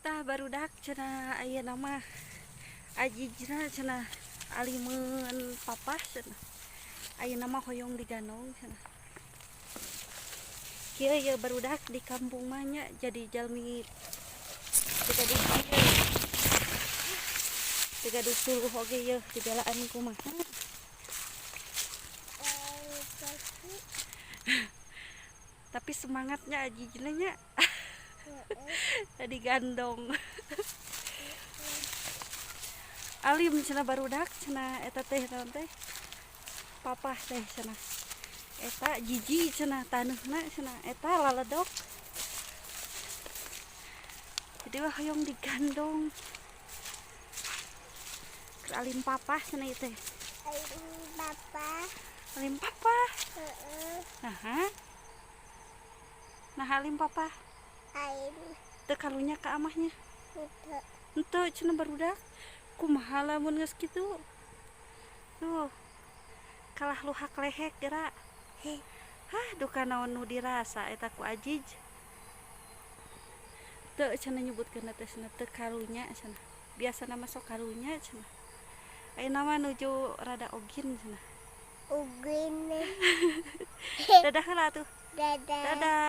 tah barudak cenah aya nama ajijna cenah alimeun papah cenah aya nama hoyong digandong cenah kieu ye barudak di kampung mah nya jadi jalmi tiga dusuluh oge ye dibelaan kumaha tapi semangatnya ajijna nya tadi gandong alim cenah barudak cenah eta teh naon teh papah teh cenah eta jiji cenah taneuhna cenah eta laledok jadi wah hoyong digandong keur alim papah cenah ieu teh alim papah nah alim papah teu kalunya ka amahnya henteu cenah barudak kumaha lamun geus kitu tuh kalah luhak lehek geura duka naon nu dirasa eta ku ajij teu cenah nyebutkeun teh cenah teu kalunya cenah biasana mah sok kalunya cenah ayeuna mah nuju rada ogin cenah dadah heula atuh dadah